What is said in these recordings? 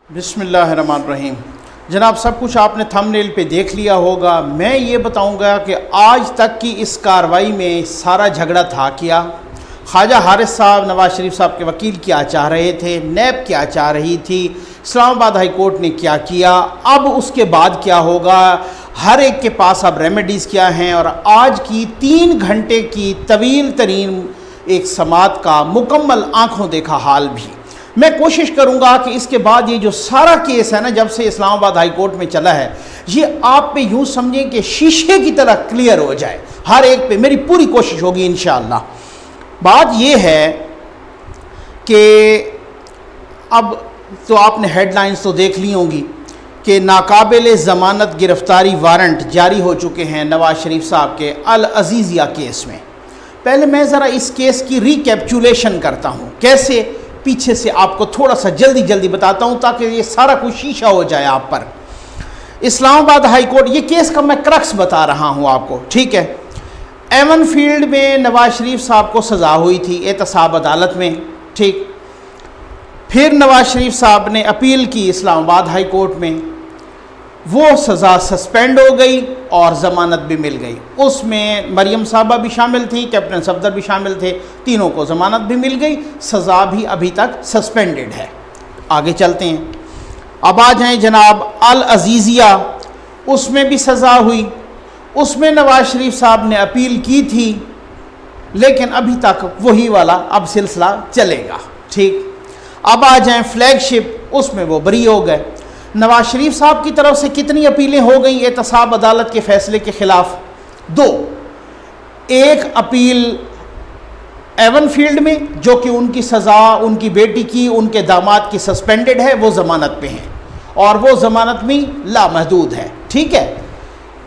بسم اللہ الرحمن الرحیم۔ جناب سب کچھ آپ نے تھمبنیل پہ دیکھ لیا ہوگا۔ میں یہ بتاؤں گا کہ آج تک کی اس کارروائی میں سارا جھگڑا تھا کیا، خواجہ حارث صاحب نواز شریف صاحب کے وکیل کیا چاہ رہے تھے، نیب کیا چاہ رہی تھی، اسلام آباد ہائی کورٹ نے کیا کیا، اب اس کے بعد کیا ہوگا، ہر ایک کے پاس اب ریمیڈیز کیا ہیں، اور آج کی 3 گھنٹے کی طویل ترین ایک سماعت کا مکمل آنکھوں دیکھا حال بھی۔ میں کوشش کروں گا کہ اس کے بعد یہ جو سارا کیس ہے نا، جب سے اسلام آباد ہائی کورٹ میں چلا ہے، یہ آپ پہ یوں سمجھیں کہ شیشے کی طرح کلیئر ہو جائے ہر ایک پہ۔ میری پوری کوشش ہوگی انشاءاللہ۔ بات یہ ہے کہ اب تو آپ نے ہیڈ لائنز تو دیکھ لی ہوں گی کہ ناقابل ضمانت گرفتاری وارنٹ جاری ہو چکے ہیں نواز شریف صاحب کے العزیزیہ کیس میں۔ پہلے میں ذرا اس کیس کی ریکیپچولیشن کرتا ہوں، کیسے پیچھے سے آپ کو تھوڑا سا جلدی بتاتا ہوں تاکہ یہ سارا کچھ شیشہ ہو جائے آپ پر۔ اسلام آباد ہائی کورٹ، یہ کیس کا میں کرکس بتا رہا ہوں آپ کو، ٹھیک ہے۔ ایون فیلڈ میں نواز شریف صاحب کو سزا ہوئی تھی احتساب عدالت میں، ٹھیک۔ پھر نواز شریف صاحب نے اپیل کی اسلام آباد ہائی کورٹ میں، وہ سزا سسپینڈ ہو گئی اور ضمانت بھی مل گئی۔ اس میں مریم صاحبہ بھی شامل تھیں، کیپٹن صفدر بھی شامل تھے، تینوں کو ضمانت بھی مل گئی، سزا بھی ابھی تک سسپینڈڈ ہے۔ آگے چلتے ہیں، اب آ جائیں جناب العزیزیہ، اس میں بھی سزا ہوئی۔ اس میں نواز شریف صاحب نے اپیل کی تھی، لیکن ابھی تک وہی والا اب سلسلہ چلے گا، ٹھیک۔ اب آ جائیں فلیگ شپ، اس میں وہ بری ہو گئے۔ نواز شریف صاحب کی طرف سے کتنی اپیلیں ہو گئیں احتساب عدالت کے فیصلے کے خلاف؟ 2۔ ایک اپیل ایون فیلڈ میں، جو کہ ان کی سزا ان کی بیٹی کی، ان کے داماد کی سسپینڈڈ ہے، وہ ضمانت پہ ہیں اور وہ ضمانت میں لامحدود ہے، ٹھیک ہے۔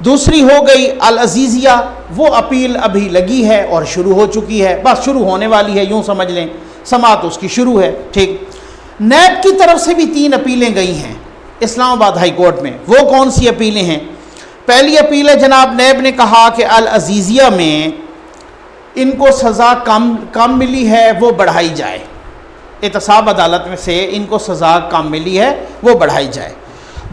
دوسری ہو گئی العزیزیہ، وہ اپیل ابھی لگی ہے اور شروع ہو چکی ہے، بس شروع ہونے والی ہے، یوں سمجھ لیں سماعت اس کی شروع ہے، ٹھیک۔ نیب کی طرف سے بھی 3 اپیلیں گئی ہیں اسلام آباد ہائی کورٹ میں۔ وہ کون سی اپیلیں ہیں؟ پہلی اپیل ہے جناب، نیب نے کہا کہ العزیزیہ میں ان کو سزا کم ملی ہے، وہ بڑھائی جائے، احتساب عدالت میں سے ان کو سزا کم ملی ہے، وہ بڑھائی جائے۔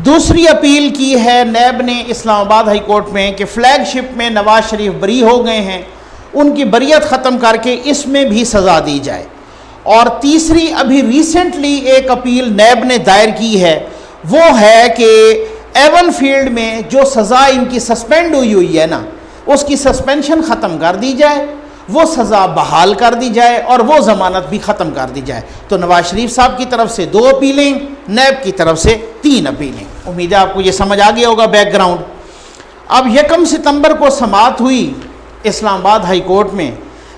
دوسری اپیل کی ہے نیب نے اسلام آباد ہائی کورٹ میں کہ فلیگ شپ میں نواز شریف بری ہو گئے ہیں، ان کی بریت ختم کر کے اس میں بھی سزا دی جائے۔ اور تیسری ابھی ریسنٹلی ایک اپیل نیب نے دائر کی ہے، وہ ہے کہ ایون فیلڈ میں جو سزا ان کی سسپینڈ ہوئی ہے نا، اس کی سسپینشن ختم کر دی جائے، وہ سزا بحال کر دی جائے اور وہ ضمانت بھی ختم کر دی جائے۔ تو نواز شریف صاحب کی طرف سے 2 اپیلیں، نیب کی طرف سے 3 اپیلیں۔ امید ہے آپ کو یہ سمجھ آ گیا ہوگا بیک گراؤنڈ۔ اب 1 ستمبر کو سماعت ہوئی اسلام آباد ہائی کورٹ میں۔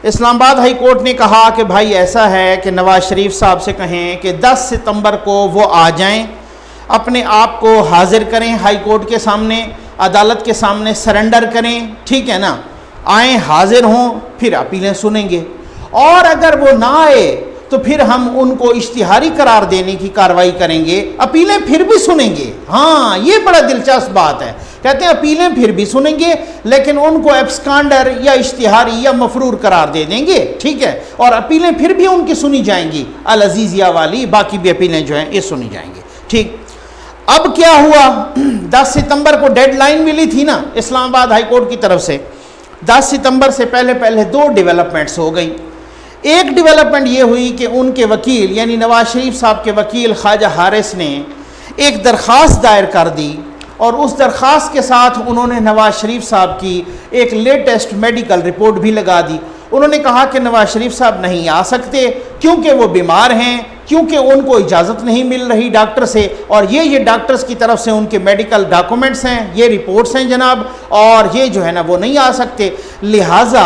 اسلام آباد ہائی کورٹ نے کہا کہ بھائی ایسا ہے کہ نواز شریف صاحب سے کہیں کہ 10 ستمبر کو وہ آ جائیں، اپنے آپ کو حاضر کریں ہائی کورٹ کے سامنے، عدالت کے سامنے سرنڈر کریں، ٹھیک ہے نا، آئیں حاضر ہوں، پھر اپیلیں سنیں گے۔ اور اگر وہ نہ آئے تو پھر ہم ان کو اشتہاری قرار دینے کی کارروائی کریں گے، اپیلیں پھر بھی سنیں گے۔ ہاں، یہ بڑا دلچسپ بات ہے، کہتے ہیں اپیلیں پھر بھی سنیں گے لیکن ان کو ایبسکانڈر یا اشتہاری یا مفرور قرار دے دیں گے، ٹھیک ہے، اور اپیلیں پھر بھی ان کی سنی جائیں گی، العزیزیہ والی، باقی بھی اپیلیں جو ہیں یہ سنی جائیں گی، ٹھیک۔ اب کیا ہوا، 10 ستمبر کو ڈیڈ لائن ملی تھی نا اسلام آباد ہائی کورٹ کی طرف سے۔ 10 ستمبر سے پہلے 2 ڈیولپمنٹس ہو گئیں۔ ایک ڈیولپمنٹ یہ ہوئی کہ ان کے وکیل یعنی نواز شریف صاحب کے وکیل خواجہ حارث نے ایک درخواست دائر کر دی، اور اس درخواست کے ساتھ انہوں نے نواز شریف صاحب کی ایک لیٹسٹ میڈیکل رپورٹ بھی لگا دی۔ انہوں نے کہا کہ نواز شریف صاحب نہیں آ سکتے کیونکہ وہ بیمار ہیں، کیونکہ ان کو اجازت نہیں مل رہی ڈاکٹر سے، اور یہ ڈاکٹرز کی طرف سے ان کے میڈیکل ڈاکومنٹس ہیں، یہ رپورٹس ہیں جناب، اور یہ جو ہے نا وہ نہیں آ سکتے، لہٰذا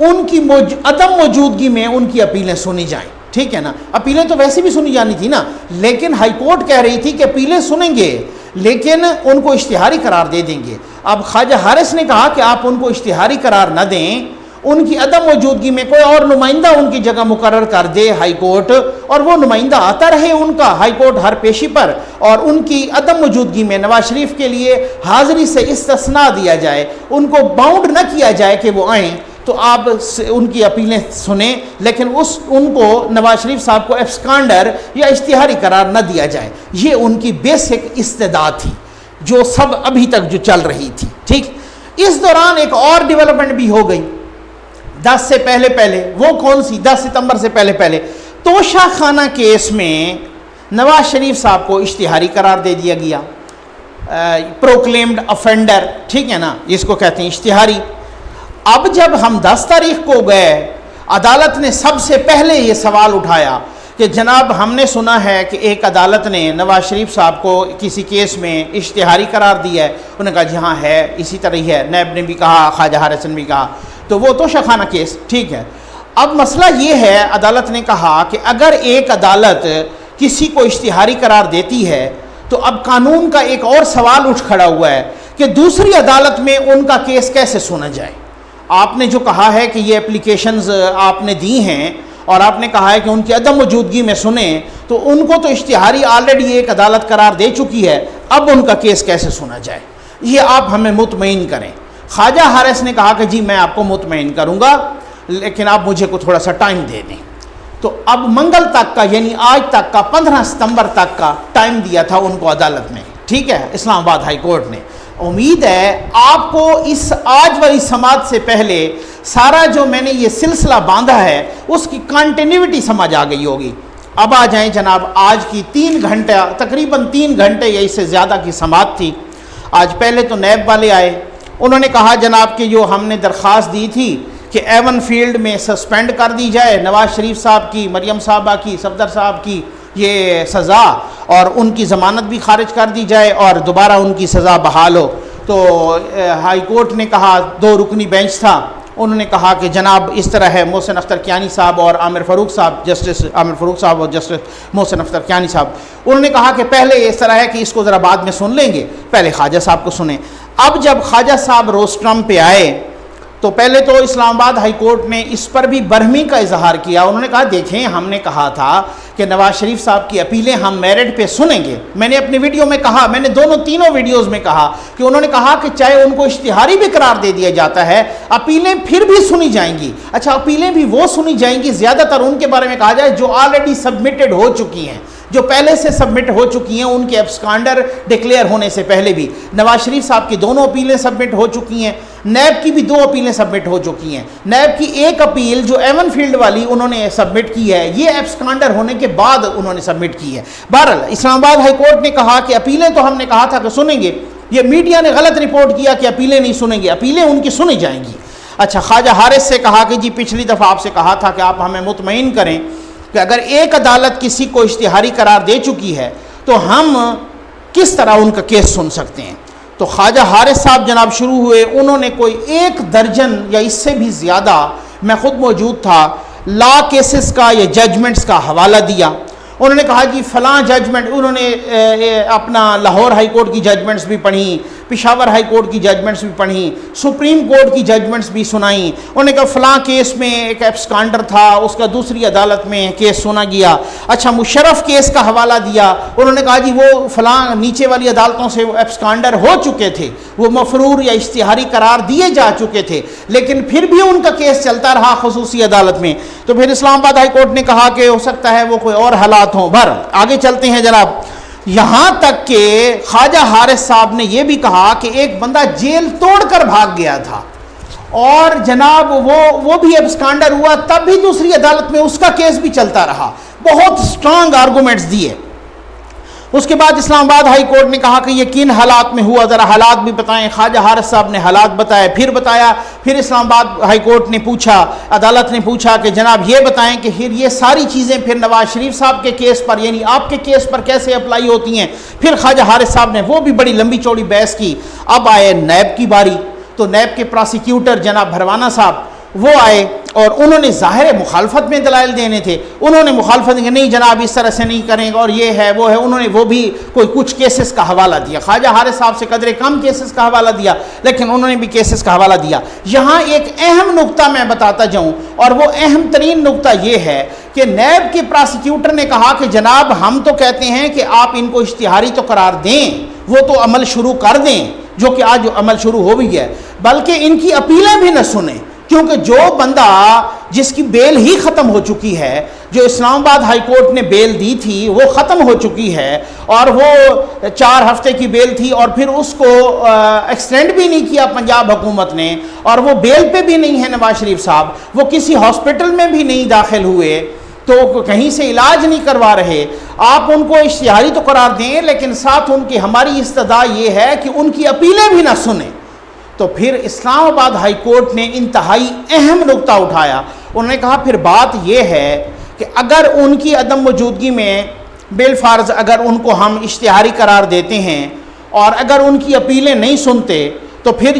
ان کی عدم موجودگی میں ان کی اپیلیں سنی جائیں، ٹھیک ہے نا۔ اپیلیں تو ویسے بھی سنی جانی تھی نا، لیکن ہائی کورٹ کہہ رہی تھی کہ اپیلیں سنیں گے لیکن ان کو اشتہاری قرار دے دیں گے۔ اب خواجہ حارث نے کہا کہ آپ ان کو اشتہاری قرار نہ دیں، ان کی عدم موجودگی میں کوئی اور نمائندہ ان کی جگہ مقرر کر دے ہائی کورٹ، اور وہ نمائندہ آتا رہے ان کا ہائی کورٹ ہر پیشی پر، اور ان کی عدم موجودگی میں نواز شریف کے لیے حاضری سے استثناء دیا جائے، ان کو باؤنڈ نہ کیا جائے کہ وہ آئیں، تو آپ ان کی اپیلیں سنیں، لیکن ان کو نواز شریف صاحب کو ایبسکانڈر یا اشتہاری قرار نہ دیا جائے۔ یہ ان کی بیسک استدعا تھی جو سب ابھی تک جو چل رہی تھی، ٹھیک۔ اس دوران ایک اور ڈیولپمنٹ بھی ہو گئی 10 سے پہلے، وہ کون سی؟ 10 ستمبر سے پہلے توشہ خانہ کیس میں نواز شریف صاحب کو اشتہاری قرار دے دیا گیا، پروکلیمڈ افینڈر، ٹھیک ہے نا، اس کو کہتے ہیں اشتہاری۔ اب جب ہم 10 تاریخ کو گئے، عدالت نے سب سے پہلے یہ سوال اٹھایا کہ جناب ہم نے سنا ہے کہ ایک عدالت نے نواز شریف صاحب کو کسی کیس میں اشتہاری قرار دیا ہے۔ انہوں نے کہا جی ہاں ہے، اسی طرح ہی ہے، نیب نے بھی کہا، خواجہ حارث نے بھی کہا، تو وہ توشہ خانہ کیس، ٹھیک ہے۔ اب مسئلہ یہ ہے، عدالت نے کہا کہ اگر ایک عدالت کسی کو اشتہاری قرار دیتی ہے تو اب قانون کا ایک اور سوال اٹھ کھڑا ہوا ہے کہ دوسری عدالت میں ان کا کیس کیسے سنا جائے۔ آپ نے جو کہا ہے کہ یہ اپلیکیشنز آپ نے دی ہیں اور آپ نے کہا ہے کہ ان کی عدم موجودگی میں سنیں، تو ان کو تو اشتہاری آلریڈی ایک عدالت قرار دے چکی ہے، اب ان کا کیس کیسے سنا جائے، یہ آپ ہمیں مطمئن کریں۔ خواجہ حارث نے کہا کہ جی میں آپ کو مطمئن کروں گا، لیکن آپ مجھے کو تھوڑا سا ٹائم دے دیں۔ تو اب منگل تک کا، یعنی آج تک کا 15 ستمبر تک کا ٹائم دیا تھا ان کو عدالت نے، ٹھیک ہے، اسلام آباد ہائی کورٹ نے۔ امید ہے آپ کو اس آج والی سماعت سے پہلے سارا جو میں نے یہ سلسلہ باندھا ہے اس کی کنٹینیوٹی سمجھ آ گئی ہوگی۔ اب آ جائیں جناب، آج کی 3 گھنٹے، تقریباً 3 گھنٹے یا اس سے زیادہ کی سماعت تھی۔ آج پہلے تو نیب والے آئے، انہوں نے کہا جناب کہ جو ہم نے درخواست دی تھی کہ ایون فیلڈ میں سسپینڈ کر دی جائے نواز شریف صاحب کی، مریم صاحبہ کی، صفدر صاحب کی یہ سزا، اور ان کی ضمانت بھی خارج کر دی جائے اور دوبارہ ان کی سزا بحال ہو، تو ہائی کورٹ نے کہا، 2 رکنی بینچ تھا، انہوں نے کہا کہ جناب اس طرح ہے، محسن اختر کیانی صاحب اور عامر فاروق صاحب، جسٹس عامر فاروق صاحب اور جسٹس محسن اختر کیانی صاحب، انہوں نے کہا کہ پہلے اس طرح ہے کہ اس کو ذرا بعد میں سن لیں گے، پہلے خواجہ صاحب کو سنیں۔ اب جب خواجہ صاحب روسٹرم پہ آئے تو پہلے تو اسلام آباد ہائی کورٹ نے اس پر بھی برہمی کا اظہار کیا۔ انہوں نے کہا دیکھیں ہم نے کہا تھا کہ نواز شریف صاحب کی اپیلیں ہم میرٹ پہ سنیں گے، میں نے اپنی ویڈیو میں کہا، میں نے تینوں ویڈیوز میں کہا کہ انہوں نے کہا کہ چاہے ان کو اشتہاری بھی قرار دے دیا جاتا ہے، اپیلیں پھر بھی سنی جائیں گی۔ اچھا، اپیلیں بھی وہ سنی جائیں گی، زیادہ تر ان کے بارے میں کہا جائے جو آلریڈی سبمٹڈ ہو چکی ہیں، جو پہلے سے سبمٹ ہو چکی ہیں، ان کے ایبسکانڈر ڈکلیئر ہونے سے پہلے بھی۔ نواز شریف صاحب کی 2 اپیلیں سبمٹ ہو چکی ہیں، نیب کی بھی 2 اپیلیں سبمٹ ہو چکی ہیں۔ نیب کی ایک اپیل جو ایون فیلڈ والی انہوں نے سبمٹ کی ہے، یہ ایبسکانڈر ہونے کے بعد انہوں نے سبمٹ کی ہے۔ بہرحال اسلام آباد ہائی کورٹ نے کہا کہ اپیلیں تو ہم نے کہا تھا کہ سنیں گے، یہ میڈیا نے غلط رپورٹ کیا کہ اپیلیں نہیں سنیں گے، اپیلیں ان کی سنی جائیں گی۔ اچھا، خواجہ حارث سے کہا کہ جی پچھلی دفعہ آپ سے کہا تھا کہ آپ ہمیں مطمئن کریں کہ اگر ایک عدالت کسی کو اشتہاری قرار دے چکی ہے تو ہم کس طرح ان کا کیس سن سکتے ہیں۔ تو خواجہ حارث صاحب جناب شروع ہوئے، انہوں نے کوئی 1 درجن یا اس سے بھی زیادہ، میں خود موجود تھا، لا کیسز کا یا ججمنٹس کا حوالہ دیا۔ انہوں نے کہا جی فلاں ججمنٹ، انہوں نے اپنا لاہور ہائی کورٹ کی ججمنٹس بھی پڑھیں، پشاور ہائی کورٹ کی ججمنٹس بھی پڑھیں، سپریم کورٹ کی ججمنٹس بھی سنائیں۔ انہوں نے کہا فلاں کیس میں ایک ایبسکانڈر تھا، اس کا دوسری عدالت میں کیس سنا گیا۔ اچھا، مشرف کیس کا حوالہ دیا، انہوں نے کہا جی وہ فلاں نیچے والی عدالتوں سے وہ ایبسکانڈر ہو چکے تھے، وہ مفرور یا اشتہاری قرار دیے جا چکے تھے، لیکن پھر بھی ان کا کیس چلتا رہا خصوصی عدالت میں۔ تو پھر اسلام آباد ہائی کورٹ نے کہا کہ ہو سکتا ہے وہ کوئی اور حالات ہوں۔ آگے چلتے ہیں جناب، یہاں تک کہ خواجہ حارث صاحب نے یہ بھی کہا کہ ایک بندہ جیل توڑ کر بھاگ گیا تھا اور جناب وہ بھی ایبسکانڈر ہوا، تب بھی دوسری عدالت میں اس کا کیس بھی چلتا رہا۔ بہت سٹرانگ آرگومنٹس دیے۔ اس کے بعد اسلام آباد ہائی کورٹ نے کہا کہ یہ کن حالات میں ہوا، ذرا حالات بھی بتائیں۔ خواجہ حارث صاحب نے حالات بتائے، پھر بتایا، پھر اسلام آباد ہائی کورٹ نے پوچھا، عدالت نے پوچھا کہ جناب یہ بتائیں کہ پھر یہ ساری چیزیں پھر نواز شریف صاحب کے کیس پر، یعنی آپ کے کیس پر کیسے اپلائی ہوتی ہیں۔ پھر خواجہ حارث صاحب نے وہ بھی بڑی لمبی چوڑی بحث کی۔ اب آئے نیب کی باری، تو نیب کے پراسیکیوٹر جناب بھروانہ صاحب وہ آئے اور انہوں نے ظاہر مخالفت میں دلائل دینے تھے، انہوں نے مخالفت کہ نہیں جناب اس طرح سے نہیں کریں گے اور یہ ہے وہ ہے، انہوں نے وہ بھی کوئی کچھ کیسز کا حوالہ دیا۔ خواجہ حارث صاحب سے قدرے کم کیسز کا حوالہ دیا، لیکن انہوں نے بھی کیسز کا حوالہ دیا۔ یہاں ایک اہم نقطہ میں بتاتا جاؤں، اور وہ اہم ترین نقطہ یہ ہے کہ نیب کے پراسیکیوٹر نے کہا کہ جناب ہم تو کہتے ہیں کہ آپ ان کو اشتہاری تو قرار دیں، وہ تو عمل شروع کر دیں، جو کہ آج عمل شروع ہو بھی ہے، بلکہ ان کی اپیلیں بھی نہ سنیں۔ کیونکہ جو بندہ جس کی بیل ہی ختم ہو چکی ہے، جو اسلام آباد ہائی کورٹ نے بیل دی تھی وہ ختم ہو چکی ہے، اور وہ 4 ہفتے کی بیل تھی، اور پھر اس کو ایکسٹینڈ بھی نہیں کیا پنجاب حکومت نے، اور وہ بیل پہ بھی نہیں ہے نواز شریف صاحب، وہ کسی ہاسپٹل میں بھی نہیں داخل ہوئے، تو کہیں سے علاج نہیں کروا رہے، آپ ان کو اشتہاری تو قرار دیں، لیکن ساتھ ان کی ہماری استدعا یہ ہے کہ ان کی اپیلیں بھی نہ سنیں۔ تو پھر اسلام آباد ہائی کورٹ نے انتہائی اہم نقطہ اٹھایا، انہوں نے کہا پھر بات یہ ہے کہ اگر ان کی عدم موجودگی میں بالفرض اگر ان کو ہم اشتہاری قرار دیتے ہیں اور اگر ان کی اپیلیں نہیں سنتے، تو پھر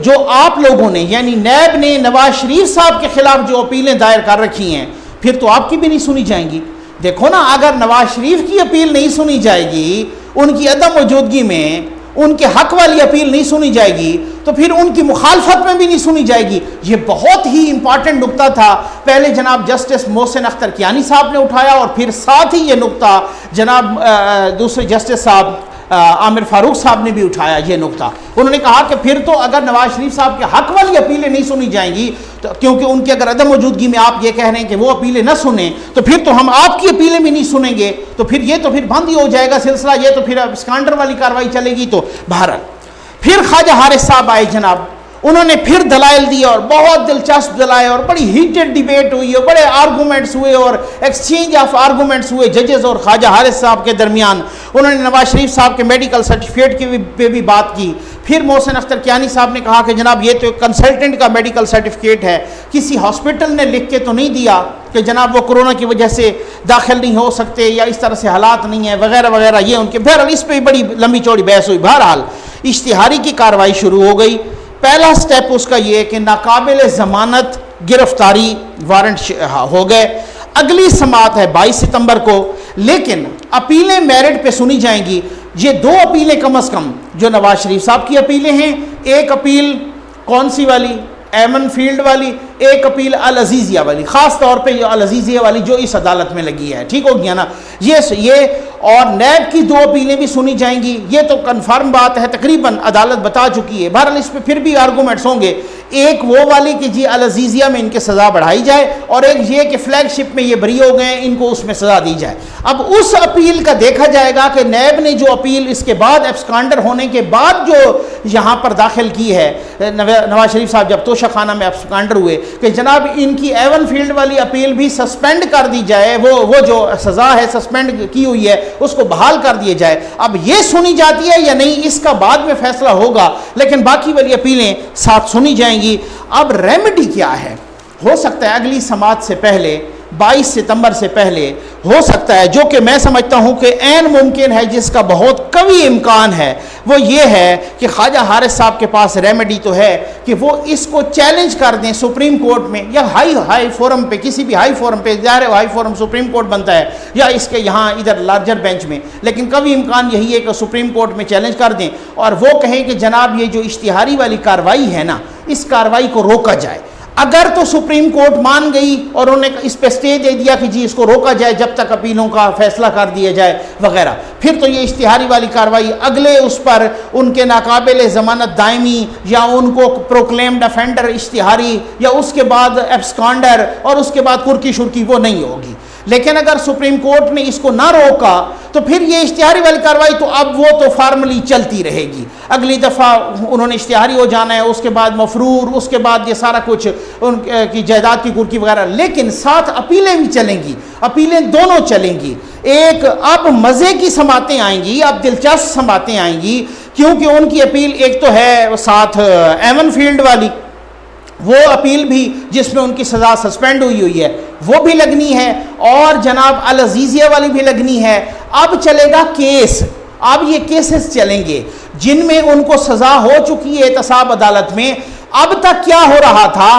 جو آپ لوگوں نے یعنی نیب نے نواز شریف صاحب کے خلاف جو اپیلیں دائر کر رکھی ہیں، پھر تو آپ کی بھی نہیں سنی جائیں گی۔ دیکھو نا، اگر نواز شریف کی اپیل نہیں سنی جائے گی، ان کی عدم موجودگی میں ان کے حق والی اپیل نہیں سنی جائے گی، تو پھر ان کی مخالفت میں بھی نہیں سنی جائے گی۔ یہ بہت ہی امپارٹنٹ نقطہ تھا، پہلے جناب جسٹس محسن اختر کیانی صاحب نے اٹھایا، اور پھر ساتھ ہی یہ نقطہ جناب دوسرے جسٹس صاحب عامر فاروق صاحب نے بھی اٹھایا یہ نقطہ۔ انہوں نے کہا کہ پھر تو اگر نواز شریف صاحب کے حق والی اپیلیں نہیں سنی جائیں گی، تو کیونکہ ان کی اگر عدم موجودگی میں آپ یہ کہہ رہے ہیں کہ وہ اپیلیں نہ سنیں، تو پھر تو ہم آپ کی اپیلیں بھی نہیں سنیں گے، تو پھر یہ تو پھر بند ہی ہو جائے گا سلسلہ، یہ تو پھر اسکینڈر والی کارروائی چلے گی۔ تو بہرحال پھر خواجہ حارث صاحب آئے جناب، انہوں نے پھر دلائل دی اور بہت دلچسپ دلائل، اور بڑی ہیٹڈ ڈیبیٹ ہوئی اور بڑے آرگومنٹس ہوئے اور ایکسچینج آف آرگومنٹس ہوئے ججز اور خواجہ حارث صاحب کے درمیان۔ انہوں نے نواز شریف صاحب کے میڈیکل سرٹیفکیٹ کی پہ بھی بات کی۔ پھر محسن اختر کیانی صاحب نے کہا کہ جناب یہ تو کنسلٹنٹ کا میڈیکل سرٹیفکیٹ ہے، کسی ہاسپٹل نے لکھ کے تو نہیں دیا کہ جناب وہ کورونا کی وجہ سے داخل نہیں ہو سکتے یا اس طرح سے حالات نہیں ہیں وغیرہ وغیرہ، یہ ان کے بہرحال اس پہ بڑی لمبی چوڑی بحث ہوئی۔ بہرحال اشتہاری کی کارروائی شروع ہو گئی۔ پہلا سٹیپ اس کا یہ کہ ناقابل ضمانت گرفتاری وارنٹ ہو گئے۔ اگلی سماعت ہے 22 ستمبر کو، لیکن اپیلیں میرٹ پہ سنی جائیں گی۔ یہ 2 اپیلیں کم از کم جو نواز شریف صاحب کی اپیلیں ہیں، ایک اپیل کون سی والی؟ ایمن فیلڈ والی، ایک اپیل العزیزیہ والی، خاص طور پہ یہ العزیزیہ والی جو اس عدالت میں لگی ہے، ٹھیک ہو گیا نا؟ یہ اور نیب کی 2 اپیلیں بھی سنی جائیں گی، یہ تو کنفرم بات ہے، تقریباً عدالت بتا چکی ہے۔ بہرحال اس پہ پھر بھی آرگومنٹس ہوں گے، ایک وہ والی کہ جی العزیزیہ میں ان کے سزا بڑھائی جائے، اور ایک یہ کہ فلیگ شپ میں یہ بری ہو گئے ہیں، ان کو اس میں سزا دی جائے۔ اب اس اپیل کا دیکھا جائے گا کہ نیب نے جو اپیل اس کے بعد ایبسکانڈر ہونے کے بعد جو یہاں پر داخل کی ہے، نواز شریف صاحب جب توشہ خانہ میں ایبسکانڈر ہوئے، کہ جناب ان کی ایون فیلڈ والی اپیل بھی سسپینڈ کر دی جائے، وہ جو سزا ہے سسپینڈ کی ہوئی ہے اس کو بحال کر دیے جائے۔ اب یہ سنی جاتی ہے یا نہیں اس کا بعد میں فیصلہ ہوگا، لیکن باقی والی اپیلیں ساتھ سنی جائیں گی۔ اب ریمیڈی کیا ہے؟ ہو سکتا ہے اگلی سماعت سے پہلے 22 ستمبر سے پہلے ہو سکتا ہے، جو کہ میں سمجھتا ہوں کہ عین ممکن ہے، جس کا بہت قوی امکان ہے، وہ یہ ہے کہ خواجہ حارث صاحب کے پاس ریمیڈی تو ہے کہ وہ اس کو چیلنج کر دیں سپریم کورٹ میں یا ہائی فورم پہ، کسی بھی ہائی فورم پہ، ظاہر ہے ہائی فورم سپریم کورٹ بنتا ہے، یا اس کے یہاں ادھر لارجر بینچ میں، لیکن قوی امکان یہی ہے کہ سپریم کورٹ میں چیلنج کر دیں اور وہ کہیں کہ جناب یہ جو اشتہاری والی کارروائی ہے نا، اس کارروائی کو روکا جائے۔ اگر تو سپریم کورٹ مان گئی اور انہوں نے اس پہ اسٹے دے دیا کہ جی اس کو روکا جائے جب تک اپیلوں کا فیصلہ کر دیا جائے وغیرہ، پھر تو یہ اشتہاری والی کارروائی اگلے اس پر ان کے ناقابل ضمانت دائمی یا ان کو پروکلیمڈ افینڈر اشتہاری یا اس کے بعد ایبسکانڈر اور اس کے بعد کرکی شرکی وہ نہیں ہوگی۔ لیکن اگر سپریم کورٹ نے اس کو نہ روکا تو پھر یہ اشتہاری والی کارروائی تو اب وہ تو فارملی چلتی رہے گی۔ اگلی دفعہ انہوں نے اشتہاری ہو جانا ہے، اس کے بعد مفرور، اس کے بعد یہ سارا کچھ ان کی جائیداد کی کرکی وغیرہ، لیکن ساتھ اپیلیں بھی چلیں گی، اپیلیں دونوں چلیں گی۔ ایک اب مزے کی سماعتیں آئیں گی، اب دلچسپ سماعتیں آئیں گی، کیونکہ ان کی اپیل ایک تو ہے ساتھ ایون فیلڈ والی، وہ اپیل بھی جس میں ان کی سزا سسپینڈ ہوئی ہے وہ بھی لگنی ہے، اور جناب العزیزیہ والی بھی لگنی ہے۔ اب چلے گا کیس، اب یہ کیسز چلیں گے جن میں ان کو سزا ہو چکی ہے احتساب عدالت میں۔ اب تک کیا ہو رہا تھا؟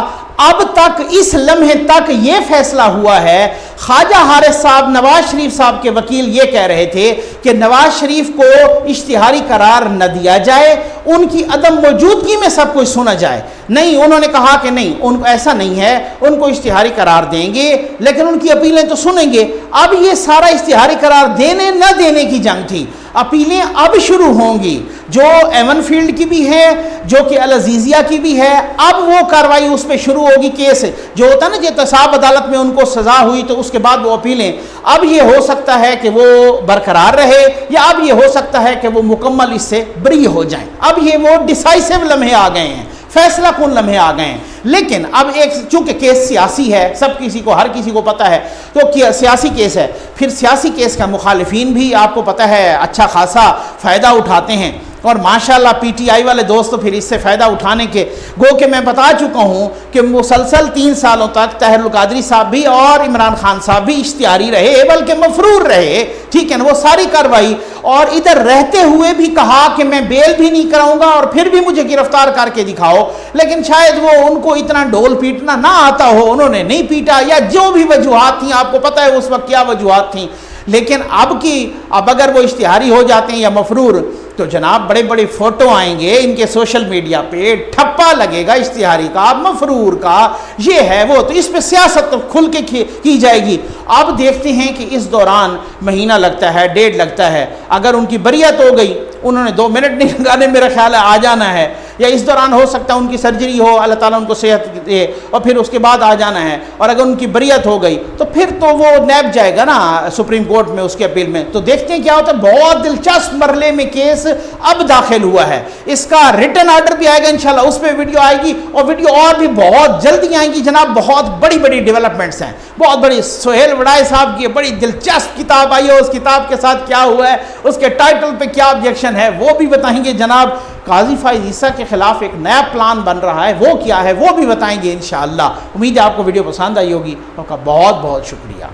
اب تک اس لمحے تک یہ فیصلہ ہوا ہے، خواجہ حارث صاحب نواز شریف صاحب کے وکیل یہ کہہ رہے تھے کہ نواز شریف کو اشتہاری قرار نہ دیا جائے، ان کی عدم موجودگی میں سب کچھ سنا جائے، نہیں، انہوں نے کہا کہ نہیں، ان کو ایسا نہیں ہے، ان کو اشتہاری قرار دیں گے لیکن ان کی اپیلیں تو سنیں گے۔ اب یہ سارا اشتہاری قرار دینے نہ دینے کی جنگ تھی، اپیلیں اب شروع ہوں گی، جو ایون فیلڈ کی بھی ہے، جو کہ العزیزیہ کی بھی ہے، اب وہ کارروائی اس پہ شروع ہوگی۔ کیس جو ہوتا ہے نا، جو احتساب عدالت میں ان کو سزا ہوئی تو اس کے بعد وہ اپیلیں، اب یہ ہو سکتا ہے کہ وہ برقرار رہے یا اب یہ ہو سکتا ہے کہ وہ مکمل اس سے بری ہو جائیں۔ اب یہ وہ ڈیسائسو لمحے آ گئے ہیں، فیصلہ کن لمحے آ گئے ہیں۔ لیکن اب ایک چونکہ کیس سیاسی ہے، سب کسی کو، ہر کسی کو پتہ ہے، تو سیاسی کیس ہے، پھر سیاسی کیس کا مخالفین بھی آپ کو پتہ ہے اچھا خاصا فائدہ اٹھاتے ہیں، اور ماشاءاللہ پی ٹی آئی والے دوست تو پھر اس سے فائدہ اٹھانے کے، گو کہ میں بتا چکا ہوں کہ مسلسل 3 سالوں تک طاہر القادری صاحب بھی اور عمران خان صاحب بھی اشتہاری رہے، بلکہ مفرور رہے، ٹھیک ہے نا، وہ ساری کارروائی، اور ادھر رہتے ہوئے بھی کہا کہ میں بیل بھی نہیں کراؤں گا اور پھر بھی مجھے گرفتار کر کے دکھاؤ، لیکن شاید وہ ان کو اتنا ڈول پیٹنا نہ آتا ہو، انہوں نے نہیں پیٹا، یا جو بھی وجوہات تھیں، آپ کو پتہ ہے اس وقت کیا وجوہات تھیں۔ لیکن اب اگر وہ اشتہاری ہو جاتے ہیں یا مفرور، تو جناب بڑے بڑے فوٹو آئیں گے ان کے سوشل میڈیا پہ، ٹھپا لگے گا اشتہاری کا، مفرور کا، یہ ہے وہ، تو اس پہ سیاست کھل کے کی جائے گی۔ اب دیکھتے ہیں کہ اس دوران مہینہ لگتا ہے، 1.5 لگتا ہے، اگر ان کی بریت ہو گئی، انہوں نے 2 منٹ نہیں لگانے، میرا خیال ہے آ جانا ہے، یا اس دوران ہو سکتا ہے ان کی سرجری ہو، اللہ تعالیٰ ان کو صحت دے، اور پھر اس کے بعد آ جانا ہے، اور اگر ان کی بریت ہو گئی تو پھر تو وہ نیب جائے گا نا سپریم کورٹ میں اس کے اپیل میں۔ تو دیکھتے ہیں کیا ہوتا ہے، بہت دلچسپ مرحلے میں کیس اب داخل ہوا ہے، اس کا ریٹن آرڈر بھی آئے گا انشاءاللہ، اس پہ ویڈیو آئے گی، اور ویڈیو اور بھی بہت جلدی آئیں گی جناب، بہت بڑی بڑی ڈیولپمنٹس ہیں، بہت بڑی۔ سہیل وڑائے صاحب کی بڑی دلچسپ کتاب آئی ہے، اس کتاب کے ساتھ کیا ہوا ہے، اس کے ٹائٹل پہ کیا آبجیکشن ہے، وہ بھی بتائیں گے جناب۔ قاضی فائز عیسیٰ کے خلاف ایک نیا پلان بن رہا ہے، وہ کیا ہے وہ بھی بتائیں گے انشاءاللہ۔ امید ہے آپ کو ویڈیو پسند آئی ہوگی، آپ کا بہت بہت شکریہ۔